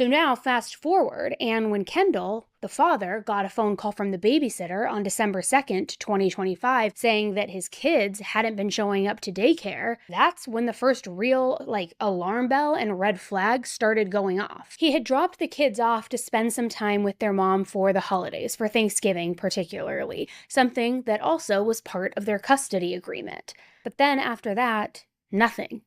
So now fast forward, and when Kendall, the father, got a phone call from the babysitter on December 2nd, 2025, saying that his kids hadn't been showing up to daycare, that's when the first real, alarm bell and red flag started going off. He had dropped the kids off to spend some time with their mom for the holidays, for Thanksgiving particularly, something that also was part of their custody agreement. But then after that, nothing.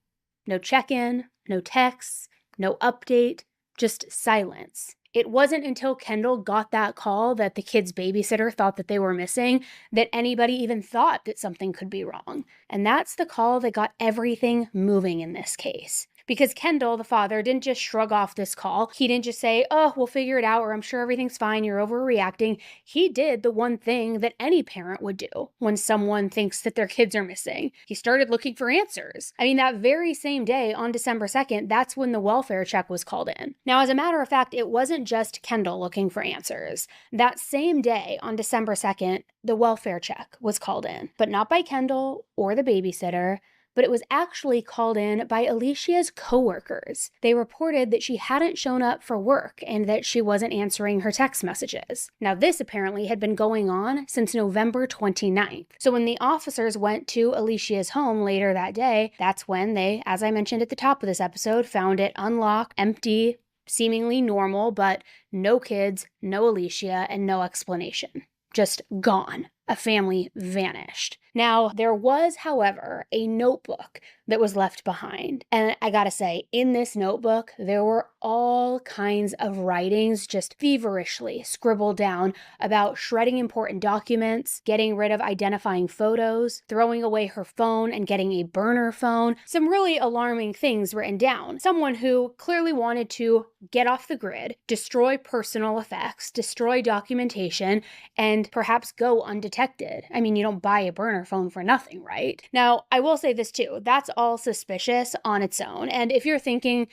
No check-in, no texts, no update, just silence. It wasn't until Kendall got that call that the kid's babysitter thought that they were missing that anybody even thought that something could be wrong. And that's the call that got everything moving in this case. Because Kendall, the father, didn't just shrug off this call. He didn't just say, oh, we'll figure it out, or I'm sure everything's fine, you're overreacting. He did the one thing that any parent would do when someone thinks that their kids are missing. He started looking for answers. I mean, that very same day, on December 2nd, that's when the welfare check was called in. Now, as a matter of fact, it wasn't just Kendall looking for answers. That same day, on December 2nd, the welfare check was called in, but not by Kendall or the babysitter, but it was actually called in by Alicia's coworkers. They reported that she hadn't shown up for work and that she wasn't answering her text messages. Now, this apparently had been going on since November 29th. So when the officers went to Alicia's home later that day, that's when they, as I mentioned at the top of this episode, found it unlocked, empty, seemingly normal, but no kids, no Alicia, and no explanation. Just gone. A family vanished. Now, there was, however, a notebook that was left behind. And I gotta say, in this notebook, there were all kinds of writings just feverishly scribbled down about shredding important documents, getting rid of identifying photos, throwing away her phone and getting a burner phone. Some really alarming things written down. Someone who clearly wanted to get off the grid, destroy personal effects, destroy documentation, and perhaps go undetected. I mean, you don't buy a burner phone for nothing, right? Now, I will say this too. That's all suspicious on its own. And if you're thinking,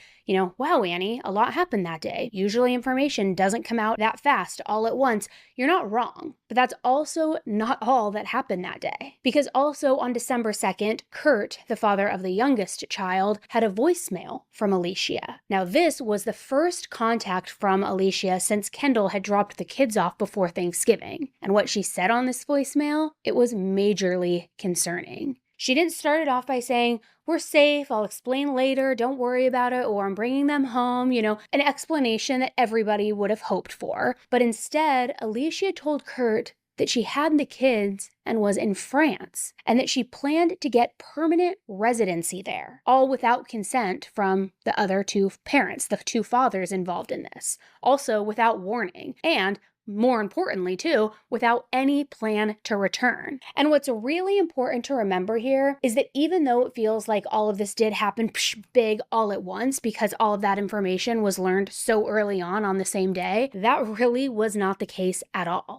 wow, Annie, a lot happened that day. Usually information doesn't come out that fast all at once. You're not wrong. But that's also not all that happened that day. Because also on December 2nd, Kurt, the father of the youngest child, had a voicemail from Alicia. Now, this was the first contact from Alicia since Kendall had dropped the kids off before Thanksgiving. And what she said on this voicemail, it was majorly concerning. She didn't start it off by saying, we're safe, I'll explain later, don't worry about it, or I'm bringing them home, an explanation that everybody would have hoped for. But instead, Alicia told Kurt that she had the kids and was in France, and that she planned to get permanent residency there, all without consent from the other two parents, the two fathers involved in this. Also without warning, and more importantly, too, without any plan to return. And what's really important to remember here is that even though it feels like all of this did happen big all at once because all of that information was learned so early on the same day, that really was not the case at all.